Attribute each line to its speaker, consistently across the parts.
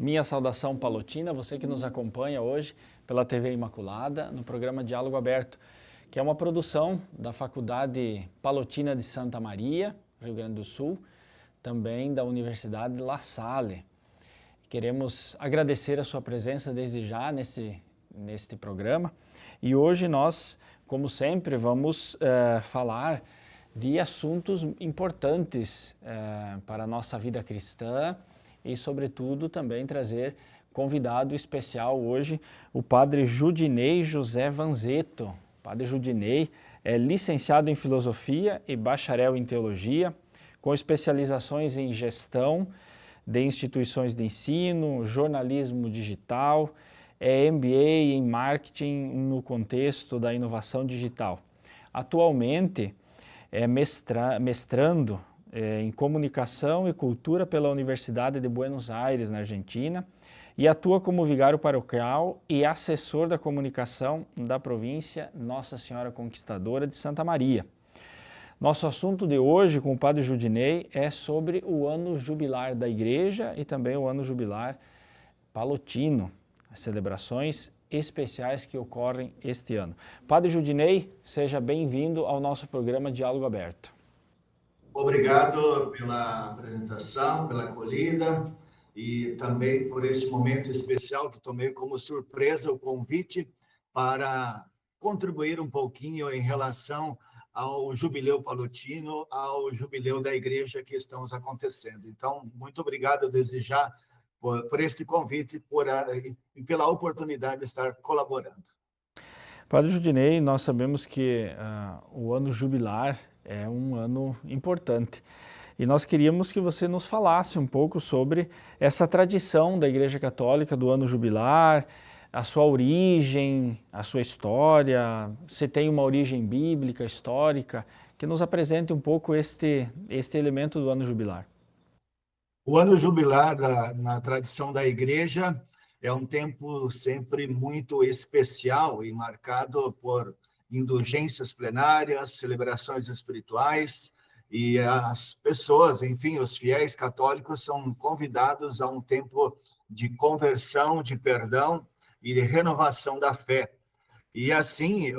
Speaker 1: Minha saudação palotina, você que nos acompanha hoje pela TV Imaculada, no programa Diálogo Aberto, que é uma produção da Faculdade Palotina de Santa Maria, Rio Grande do Sul, também da Universidade La Salle. Queremos agradecer a sua presença desde já neste programa e hoje nós, como sempre, vamos falar de assuntos importantes para a nossa vida cristã e, sobretudo, também trazer convidado especial hoje, o Padre Judinei José Vanzeto. O Padre Judinei é licenciado em Filosofia e bacharel em Teologia, com especializações em Gestão de Instituições de Ensino, Jornalismo Digital, MBA em Marketing no contexto da inovação digital. Atualmente, é mestrando em Comunicação e Cultura pela Universidade de Buenos Aires, na Argentina, e atua como vigário paroquial e assessor da comunicação da província Nossa Senhora Conquistadora de Santa Maria. Nosso assunto de hoje com o Padre Judinei é sobre o ano jubilar da Igreja e também o ano jubilar palotino, as celebrações especiais que ocorrem este ano. Padre Judinei, seja bem-vindo ao nosso programa Diálogo Aberto.
Speaker 2: Obrigado pela apresentação, pela acolhida e também por esse momento especial que tomei como surpresa o convite para contribuir um pouquinho em relação ao Jubileu Palotino, ao Jubileu da Igreja que estamos acontecendo. Então, muito obrigado desde já por este convite e pela oportunidade de estar colaborando.
Speaker 1: Padre Judinei, nós sabemos que o ano jubilar é um ano importante. E nós queríamos que você nos falasse um pouco sobre essa tradição da Igreja Católica do ano jubilar, a sua origem, a sua história, se tem uma origem bíblica, histórica, que nos apresente um pouco este elemento do ano jubilar.
Speaker 2: O ano jubilar, na tradição da Igreja, é um tempo sempre muito especial e marcado por indulgências plenárias, celebrações espirituais, e as pessoas, enfim, os fiéis católicos são convidados a um tempo de conversão, de perdão e de renovação da fé. E assim,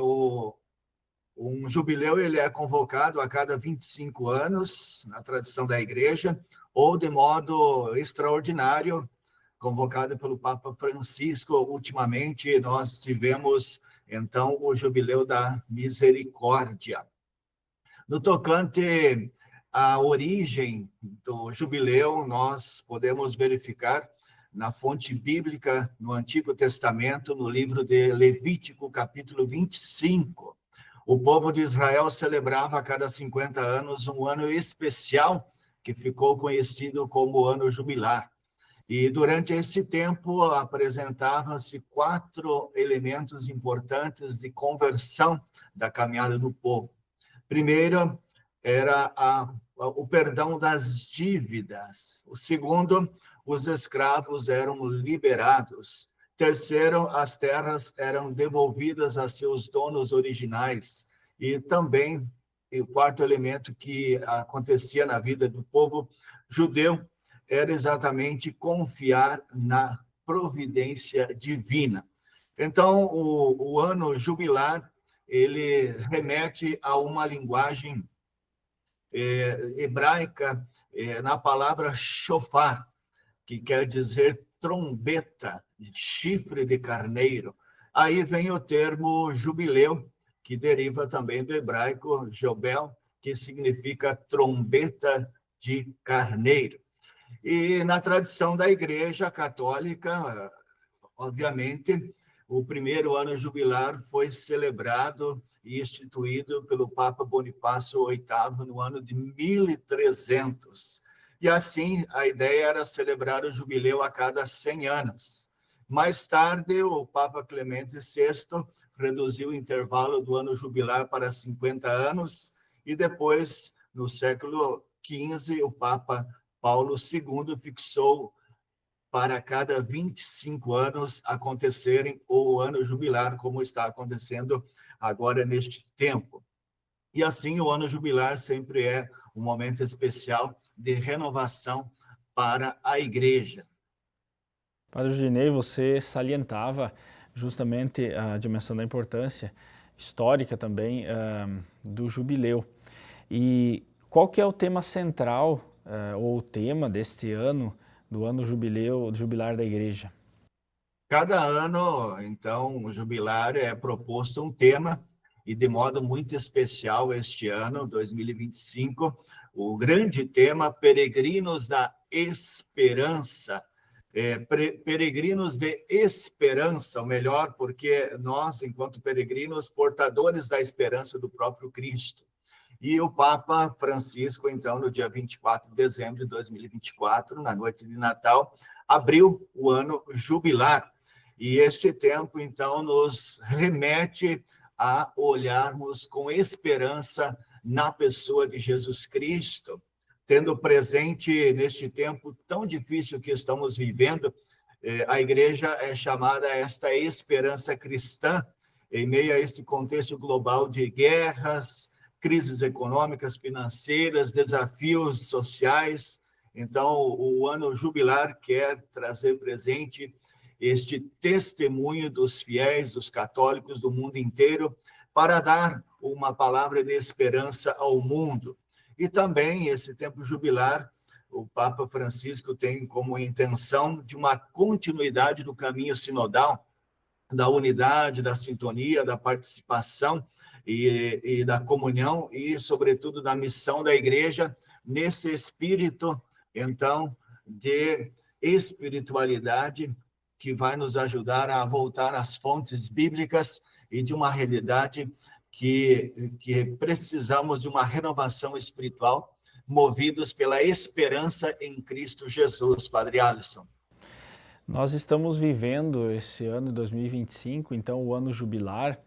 Speaker 2: um jubileu ele é convocado a cada 25 anos, na tradição da Igreja, ou de modo extraordinário, convocado pelo Papa Francisco. Ultimamente, nós tivemos, então, o Jubileu da Misericórdia. No tocante à origem do jubileu, nós podemos verificar na fonte bíblica, no Antigo Testamento, no livro de Levítico, capítulo 25. O povo de Israel celebrava a cada 50 anos um ano especial, que ficou conhecido como o ano jubilar. E durante esse tempo apresentavam-se 4 elementos importantes de conversão da caminhada do povo. Primeiro era o perdão das dívidas. O segundo, os escravos eram liberados. Terceiro, as terras eram devolvidas a seus donos originais. E também, o quarto elemento que acontecia na vida do povo judeu era exatamente confiar na providência divina. Então, o ano jubilar, ele remete a uma linguagem hebraica na palavra shofar, que quer dizer trombeta, chifre de carneiro. Aí vem o termo jubileu, que deriva também do hebraico jobel, que significa trombeta de carneiro. E na tradição da Igreja Católica, obviamente, o primeiro ano jubilar foi celebrado e instituído pelo Papa Bonifácio VIII no ano de 1300. E assim, a ideia era celebrar o jubileu a cada 100 anos. Mais tarde, o Papa Clemente VI reduziu o intervalo do ano jubilar para 50 anos e depois, no século XV, o Papa Paulo II fixou para cada 25 anos acontecerem o ano jubilar, como está acontecendo agora neste tempo. E assim, o ano jubilar sempre é um momento especial de renovação para a Igreja.
Speaker 1: Padre Judinei, você salientava justamente a dimensão da importância histórica também do jubileu. E qual que é o tema central ou o tema deste ano, do ano jubileu, do jubilar da Igreja?
Speaker 2: Cada ano, então, o jubilar é proposto um tema, e de modo muito especial este ano, 2025, o grande tema Peregrinos da Esperança. Peregrinos de esperança, ou melhor, porque nós, enquanto peregrinos, portadores da esperança do próprio Cristo. E o Papa Francisco, então, no dia 24 de dezembro de 2024, na noite de Natal, abriu o ano jubilar. E este tempo, então, nos remete a olharmos com esperança na pessoa de Jesus Cristo, tendo presente neste tempo tão difícil que estamos vivendo, a igreja é chamada a esta esperança cristã, em meio a este contexto global de guerras, crises econômicas, financeiras, desafios sociais. Então, o ano jubilar quer trazer presente este testemunho dos fiéis, dos católicos do mundo inteiro, para dar uma palavra de esperança ao mundo. E também, esse tempo jubilar, o Papa Francisco tem como intenção de uma continuidade do caminho sinodal, da unidade, da sintonia, da participação e da comunhão e, sobretudo, da missão da igreja nesse espírito, então, de espiritualidade que vai nos ajudar a voltar às fontes bíblicas e de uma realidade que precisamos de uma renovação espiritual, movidos pela esperança em Cristo Jesus, Padre Alisson.
Speaker 1: Nós estamos vivendo esse ano de 2025, então o ano jubilar,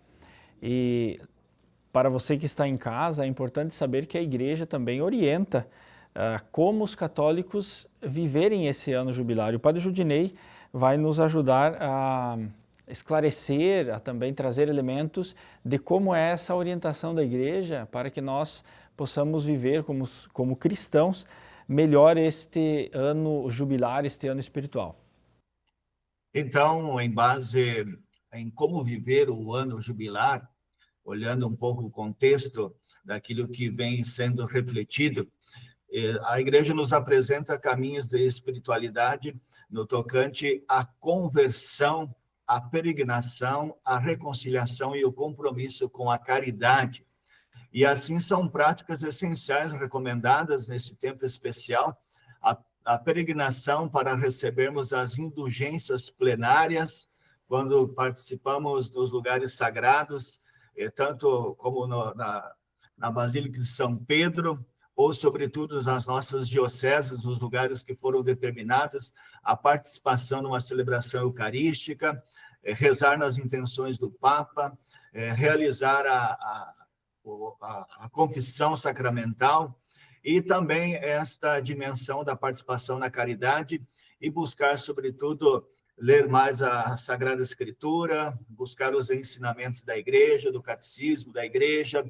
Speaker 1: e para você que está em casa, é importante saber que a igreja também orienta como os católicos viverem esse ano jubilar. O Padre Judinei vai nos ajudar a esclarecer, a também trazer elementos de como é essa orientação da igreja para que nós possamos viver como cristãos melhor este ano jubilar, este ano espiritual.
Speaker 2: Então, em base em como viver o ano jubilar, olhando um pouco o contexto daquilo que vem sendo refletido, a igreja nos apresenta caminhos de espiritualidade no tocante à conversão, à peregrinação, à reconciliação e o compromisso com a caridade. E assim são práticas essenciais recomendadas nesse tempo especial, a peregrinação para recebermos as indulgências plenárias, quando participamos dos lugares sagrados, tanto como na Basílica de São Pedro, ou, sobretudo, nas nossas dioceses, nos lugares que foram determinados, a participação numa celebração eucarística, rezar nas intenções do Papa, realizar a confissão sacramental, e também esta dimensão da participação na caridade e buscar, sobretudo, ler mais a Sagrada Escritura, buscar os ensinamentos da Igreja, do Catecismo da Igreja,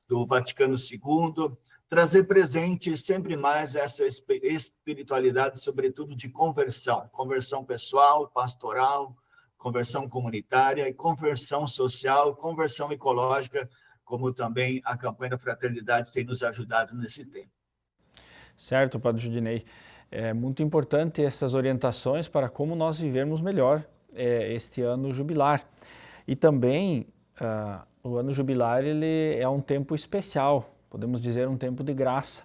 Speaker 2: do Vaticano II, trazer presente sempre mais essa espiritualidade, sobretudo de conversão pessoal, pastoral, conversão comunitária e conversão social, conversão ecológica, como também a campanha da Fraternidade tem nos ajudado nesse tempo.
Speaker 1: Certo, Padre Judinei. É muito importante essas orientações para como nós vivermos melhor este ano jubilar. E também, o ano jubilar ele é um tempo especial, podemos dizer um tempo de graça.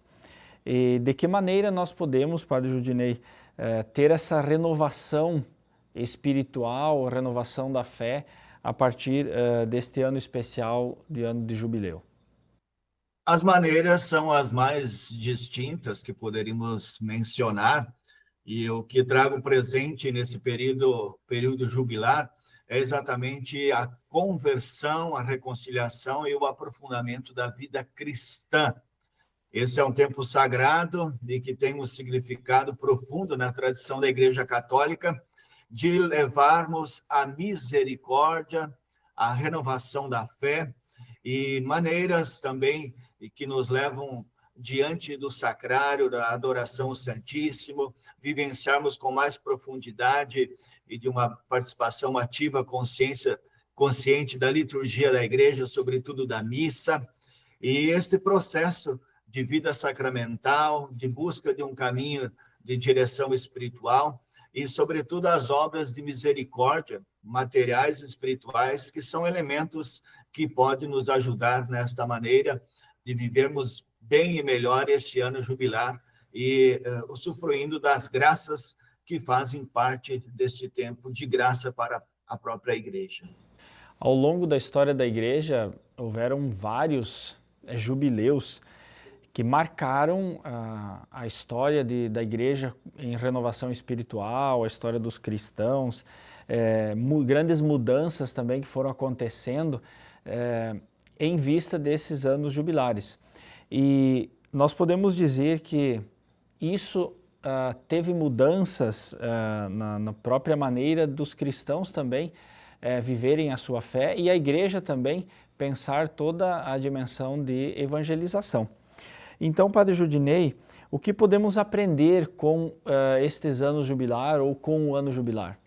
Speaker 1: E de que maneira nós podemos, Padre Judinei, ter essa renovação espiritual, renovação da fé, a partir deste ano especial, de ano de jubileu?
Speaker 2: As maneiras são as mais distintas que poderíamos mencionar, e o que trago presente nesse período jubilar é exatamente a conversão, a reconciliação e o aprofundamento da vida cristã. Esse é um tempo sagrado e que tem um significado profundo na tradição da Igreja Católica, de levarmos a misericórdia, a renovação da fé e maneiras também que nos levam diante do sacrário, da adoração ao Santíssimo, vivenciarmos com mais profundidade e de uma participação ativa, consciente da liturgia da igreja, sobretudo da missa, e este processo de vida sacramental, de busca de um caminho de direção espiritual, e, sobretudo, as obras de misericórdia, materiais e espirituais, que são elementos que podem nos ajudar nesta maneira de vivermos bem e melhor este ano jubilar e usufruindo das graças que fazem parte deste tempo de graça para a própria igreja.
Speaker 1: Ao longo da história da igreja, houveram vários jubileus que marcaram a história da igreja em renovação espiritual, a história dos cristãos, grandes mudanças também que foram acontecendo em vista desses anos jubilares. E nós podemos dizer que isso teve mudanças na própria maneira dos cristãos também viverem a sua fé e a igreja também pensar toda a dimensão de evangelização. Então, Padre Judinei, o que podemos aprender com estes anos jubilar ou com o ano jubilar?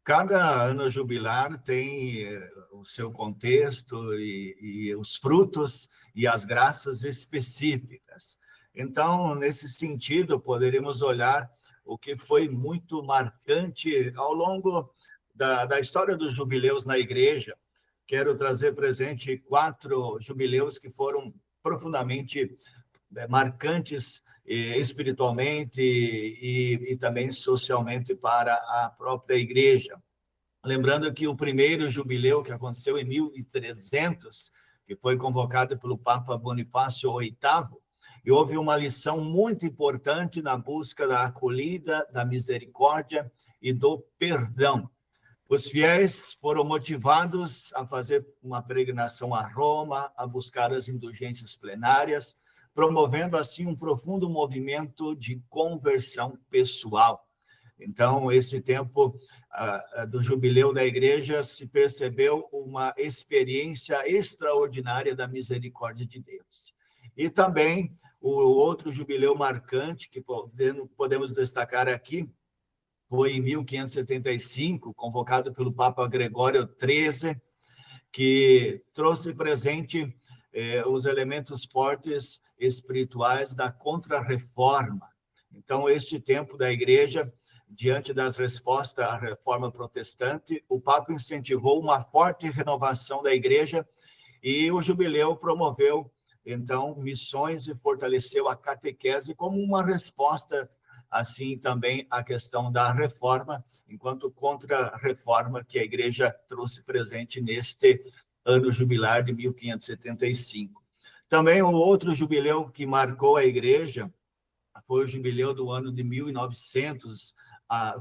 Speaker 2: Cada ano jubilar tem o seu contexto e os frutos e as graças específicas. Então, nesse sentido, poderíamos olhar o que foi muito marcante ao longo da história dos jubileus na igreja. Quero trazer presente 4 jubileus que foram profundamente marcantes espiritualmente e também socialmente para a própria igreja. Lembrando que o primeiro jubileu, que aconteceu em 1300, que foi convocado pelo Papa Bonifácio VIII, e houve uma lição muito importante na busca da acolhida, da misericórdia e do perdão. Os fiéis foram motivados a fazer uma peregrinação a Roma, a buscar as indulgências plenárias, promovendo assim um profundo movimento de conversão pessoal. Então, esse tempo do jubileu da igreja se percebeu uma experiência extraordinária da misericórdia de Deus. E também o outro jubileu marcante que podemos destacar aqui foi em 1575, convocado pelo Papa Gregório XIII, que trouxe presente os elementos fortes espirituais da Contra-Reforma. Então, este tempo da igreja, diante das respostas à reforma protestante, o Papa incentivou uma forte renovação da igreja e o jubileu promoveu, então, missões e fortaleceu a catequese como uma resposta, assim, também à questão da reforma, enquanto contra-reforma que a igreja trouxe presente neste ano jubilar de 1575. Também o outro jubileu que marcou a igreja foi o jubileu do ano de 1900,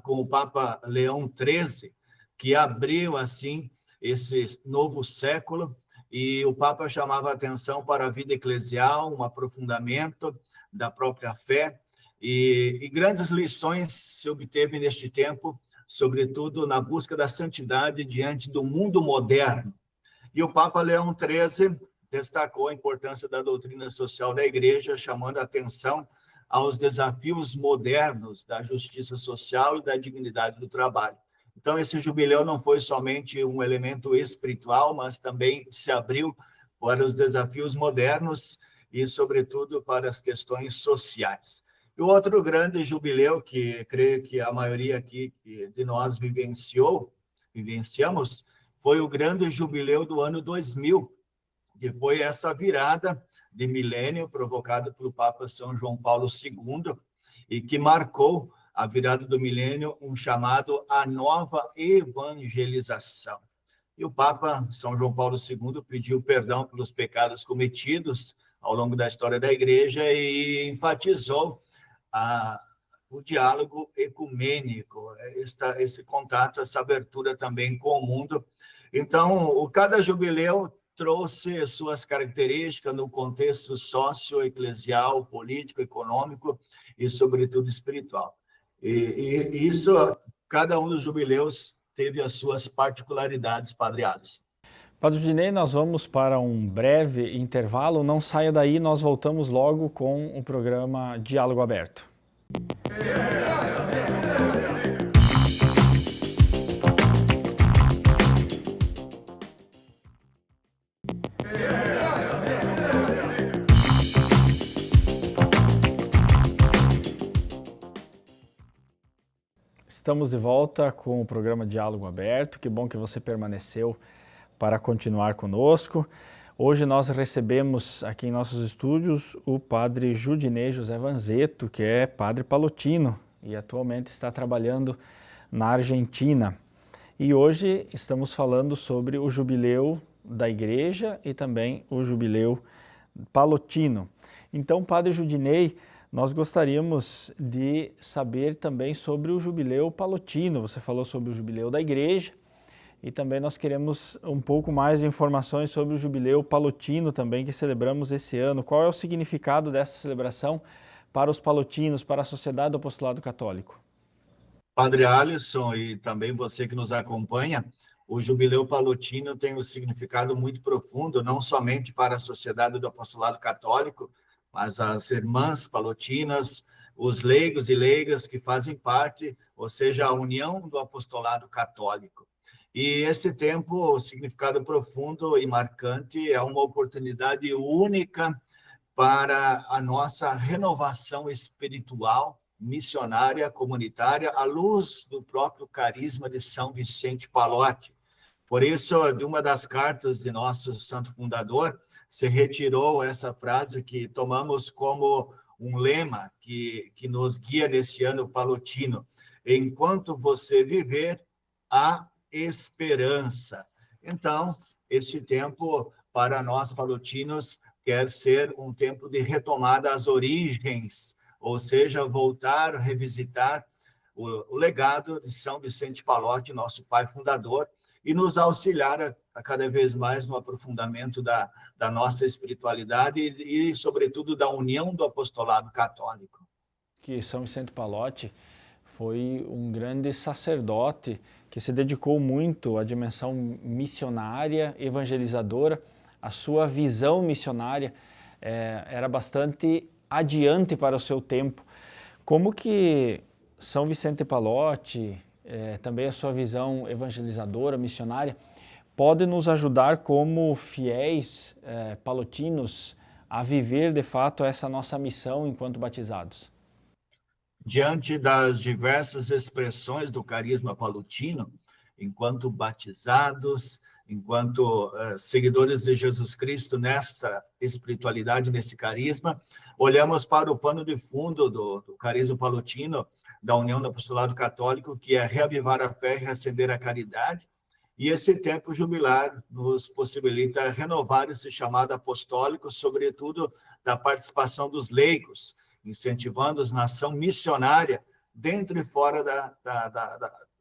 Speaker 2: com o Papa Leão XIII, que abriu, assim, esse novo século, e o Papa chamava a atenção para a vida eclesial, um aprofundamento da própria fé, e grandes lições se obteve neste tempo, sobretudo na busca da santidade diante do mundo moderno. E o Papa Leão XIII destacou a importância da doutrina social da igreja, chamando a atenção aos desafios modernos da justiça social e da dignidade do trabalho. Então, esse jubileu não foi somente um elemento espiritual, mas também se abriu para os desafios modernos e, sobretudo, para as questões sociais. E o outro grande jubileu, que creio que a maioria aqui de nós vivenciamos, foi o grande jubileu do ano 2000, que foi essa virada de milênio provocada pelo Papa São João Paulo II e que marcou a virada do milênio, um chamado à nova evangelização. E o Papa São João Paulo II pediu perdão pelos pecados cometidos ao longo da história da igreja e enfatizou o diálogo ecumênico, esse contato, essa abertura também com o mundo. Então, cada jubileu trouxe suas características no contexto socio-eclesial, político, econômico e, sobretudo, espiritual. E isso, cada um dos jubileus teve as suas particularidades, Padre Alisson.
Speaker 1: Padre Judinei, nós vamos para um breve intervalo. Não saia daí, nós voltamos logo com o programa Diálogo Aberto. Estamos de volta com o programa Diálogo Aberto. Que bom que você permaneceu para continuar conosco. Hoje nós recebemos aqui em nossos estúdios o Padre Judinei José Vanzetto, que é padre palotino e atualmente está trabalhando na Argentina. E hoje estamos falando sobre o jubileu da Igreja e também o jubileu palotino. Então, Padre Judinei, nós gostaríamos de saber também sobre o jubileu palotino. Você falou sobre o jubileu da Igreja e também nós queremos um pouco mais de informações sobre o jubileu palotino também que celebramos esse ano. Qual é o significado dessa celebração para os palotinos, para a sociedade do apostolado católico?
Speaker 2: Padre Alisson e também você que nos acompanha, o jubileu palotino tem um significado muito profundo, não somente para a sociedade do apostolado católico, mas as irmãs palotinas, os leigos e leigas que fazem parte, ou seja, a união do apostolado católico. E esse tempo, o significado profundo e marcante, é uma oportunidade única para a nossa renovação espiritual, missionária, comunitária, à luz do próprio carisma de São Vicente Pallotti. Por isso, de uma das cartas de nosso santo fundador, se retirou essa frase que tomamos como um lema que nos guia nesse ano palotino. Enquanto você viver, há esperança. Então, este tempo, para nós palotinos, quer ser um tempo de retomada às origens, ou seja, voltar, revisitar o legado de São Vicente Pallotti, nosso pai fundador, e nos auxiliar a cada vez mais no aprofundamento da nossa espiritualidade e, sobretudo, da união do apostolado católico.
Speaker 1: Que São Vicente Pallotti foi um grande sacerdote que se dedicou muito à dimensão missionária, evangelizadora. A sua visão missionária era bastante adiante para o seu tempo. Como que São Vicente Pallotti, também a sua visão evangelizadora, missionária, pode nos ajudar como fiéis palotinos a viver de fato essa nossa missão enquanto batizados?
Speaker 2: Diante das diversas expressões do carisma palotino, enquanto batizados, enquanto seguidores de Jesus Cristo nesta espiritualidade, nesse carisma, olhamos para o pano de fundo do carisma palotino, da União do Apostolado Católico, que é reavivar a fé e reacender a caridade, e esse tempo jubilar nos possibilita renovar esse chamado apostólico, sobretudo da participação dos leigos, incentivando a ação missionária dentro e fora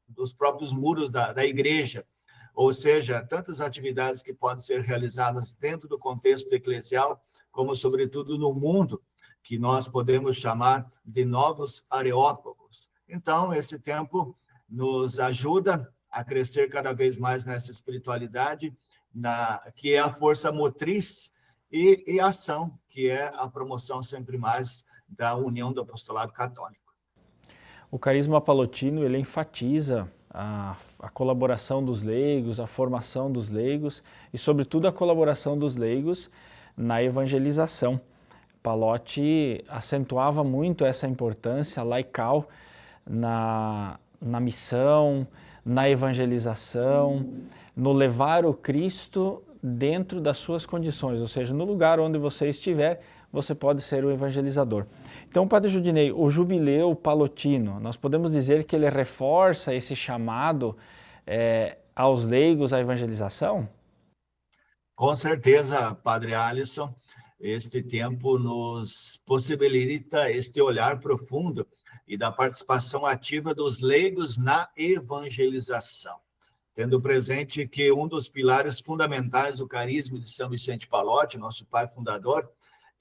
Speaker 2: dos próprios muros da igreja. Ou seja, tantas atividades que podem ser realizadas dentro do contexto eclesial, como, sobretudo, no mundo, que nós podemos chamar de novos areópagos. Então, esse tempo nos ajuda a crescer cada vez mais nessa espiritualidade, que é a força motriz, e a ação, que é a promoção sempre mais da união do apostolado católico.
Speaker 1: O carisma palotino, ele enfatiza a colaboração dos leigos, a formação dos leigos e, sobretudo, a colaboração dos leigos na evangelização. Pallotti acentuava muito essa importância laical na missão, na evangelização, no levar o Cristo dentro das suas condições, ou seja, no lugar onde você estiver, você pode ser o evangelizador. Então, Padre Judinei, o jubileu palotino, nós podemos dizer que ele reforça esse chamado aos leigos à evangelização?
Speaker 2: Com certeza, Padre Alisson, este tempo nos possibilita este olhar profundo e da participação ativa dos leigos na evangelização, tendo presente que um dos pilares fundamentais do carisma de São Vicente Pallotti, nosso pai fundador,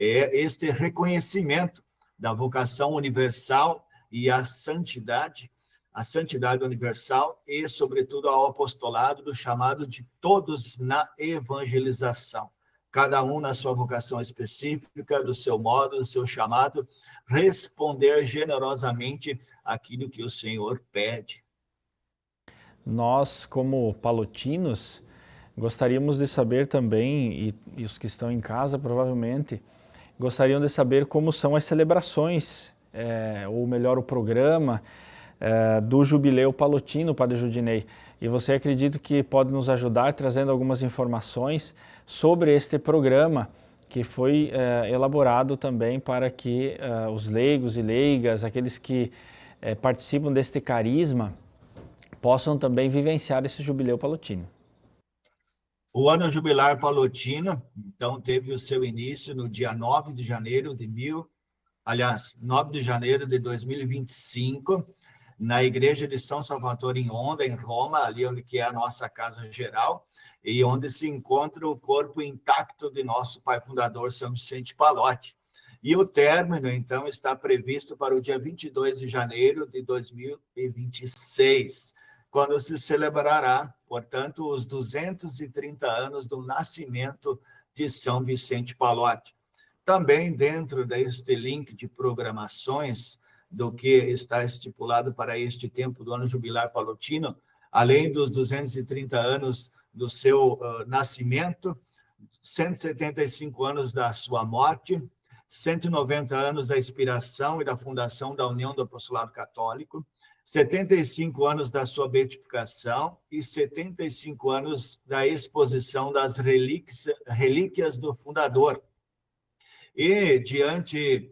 Speaker 2: é este reconhecimento da vocação universal e a santidade à santidade universal e, sobretudo, ao apostolado do chamado de todos na evangelização. Cada um na sua vocação específica, do seu modo, do seu chamado, responder generosamente aquilo que o Senhor pede.
Speaker 1: Nós, como palotinos, gostaríamos de saber também, e os que estão em casa provavelmente, gostariam de saber como são as celebrações, ou melhor, o programa do Jubileu Palotino, Padre Judinei. E você acredita que pode nos ajudar trazendo algumas informações sobre este programa que foi elaborado também para que os leigos e leigas, aqueles que participam deste carisma, possam também vivenciar esse Jubileu Palotino.
Speaker 2: O ano jubilar palotino, então, teve o seu início no dia 9 de janeiro de 9 de janeiro de 2025, na igreja de São Salvador em Onda, em Roma, ali onde que é a nossa casa geral, e onde se encontra o corpo intacto de nosso pai fundador, São Vicente Pallotti. E o término, então, está previsto para o dia 22 de janeiro de 2026, quando se celebrará, portanto, os 230 anos do nascimento de São Vicente Pallotti. Também dentro deste link de programações do que está estipulado para este tempo do ano jubilar palotino, além dos 230 anos do seu nascimento, 175 anos da sua morte, 190 anos da inspiração e da fundação da União do Apostolado Católico, 75 anos da sua beatificação e 75 anos da exposição das relíquias do fundador. E, diante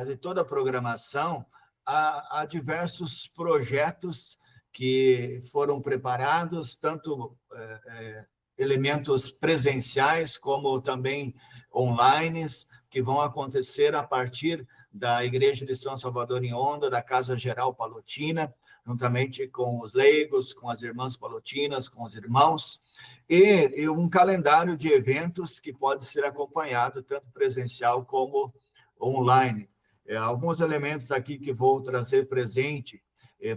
Speaker 2: de toda a programação, há diversos projetos que foram preparados, tanto elementos presenciais como também online, que vão acontecer a partir da Igreja de São Salvador em Onda, da Casa Geral Palotina, juntamente com os leigos, com as irmãs palotinas, com os irmãos, e um calendário de eventos que pode ser acompanhado tanto presencial como online. Alguns elementos aqui que vou trazer presente,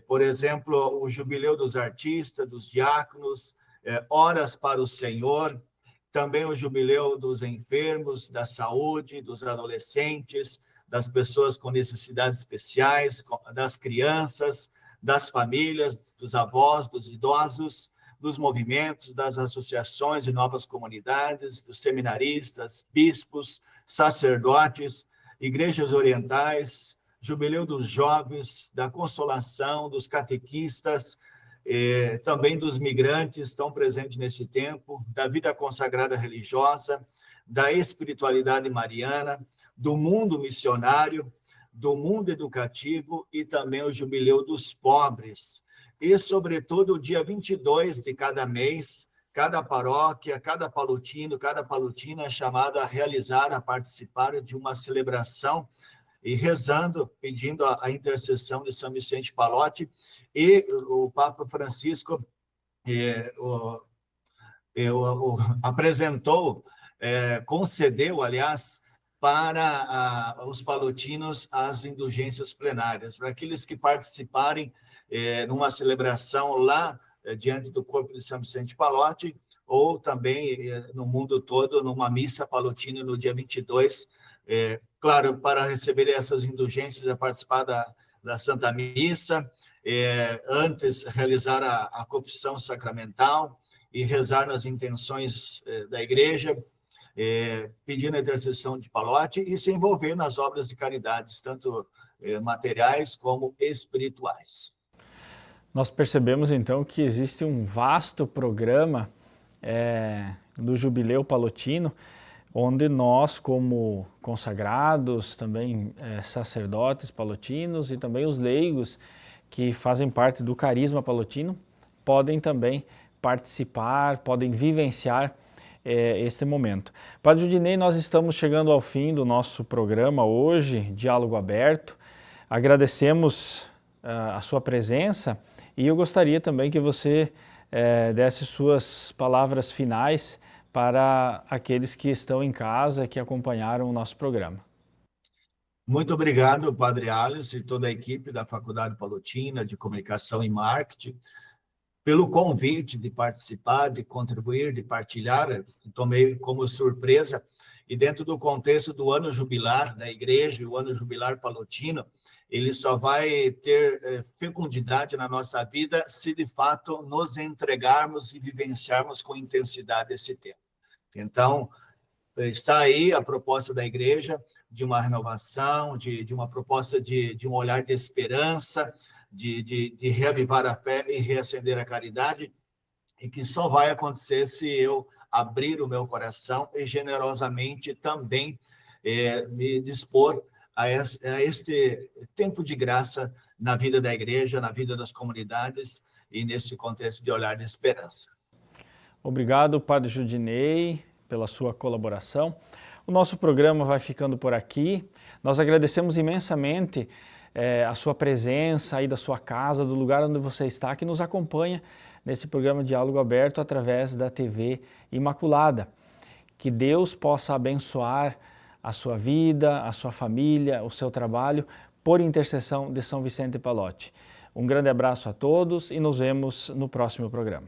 Speaker 2: por exemplo, o Jubileu dos Artistas, dos Diáconos, Horas para o Senhor, também o Jubileu dos Enfermos, da Saúde, dos Adolescentes, das pessoas com necessidades especiais, das crianças, das famílias, dos avós, dos idosos, dos movimentos, das associações de novas comunidades, dos seminaristas, bispos, sacerdotes, igrejas orientais, Jubileu dos Jovens, da Consolação, dos catequistas, também dos migrantes estão presentes nesse tempo, da vida consagrada religiosa, da espiritualidade mariana, do mundo missionário, do mundo educativo e também o Jubileu dos Pobres. E, sobretudo, o dia 22 de cada mês, cada paróquia, cada palotino, cada palotina é chamada a realizar, a participar de uma celebração e rezando, pedindo a intercessão de São Vicente Pallotti, e o Papa Francisco apresentou, concedeu, aliás, para os palotinos as indulgências plenárias, para aqueles que participarem numa celebração lá diante do corpo de São Vicente Pallotti, ou também no mundo todo, numa missa palotina no dia 22, claro, para receber essas indulgências, a participar da Santa Missa, antes realizar a confissão sacramental e rezar nas intenções da igreja, pedindo a intercessão de Pallotti e se envolver nas obras de caridade, tanto materiais como espirituais.
Speaker 1: Nós percebemos, então, que existe um vasto programa do Jubileu Palotino, onde nós, como consagrados, também sacerdotes palotinos e também os leigos que fazem parte do carisma palotino, podem também participar, podem vivenciar este momento. Padre Judinei, nós estamos chegando ao fim do nosso programa hoje, Diálogo Aberto. Agradecemos a sua presença e eu gostaria também que você desse suas palavras finais para aqueles que estão em casa, que acompanharam o nosso programa.
Speaker 2: Muito obrigado, Padre Alisson e toda a equipe da Faculdade Palotina de Comunicação e Marketing, pelo convite de participar, de contribuir, de partilhar. Tomei como surpresa, e dentro do contexto do ano jubilar da Igreja, e o ano jubilar palotino, ele só vai ter fecundidade na nossa vida se, de fato, nos entregarmos e vivenciarmos com intensidade esse tempo. Então, está aí a proposta da Igreja de uma renovação, de uma proposta de um olhar de esperança, de reavivar a fé e reacender a caridade, e que só vai acontecer se eu abrir o meu coração e generosamente também me dispor a este tempo de graça na vida da Igreja, na vida das comunidades e nesse contexto de olhar de esperança.
Speaker 1: Obrigado, Padre Judinei, pela sua colaboração. O nosso programa vai ficando por aqui. Nós agradecemos imensamente a sua presença aí da sua casa, do lugar onde você está, que nos acompanha nesse programa Diálogo Aberto através da TV Imaculada. Que Deus possa abençoar a sua vida, a sua família, o seu trabalho, por intercessão de São Vicente Pallotti. Um grande abraço a todos e nos vemos no próximo programa.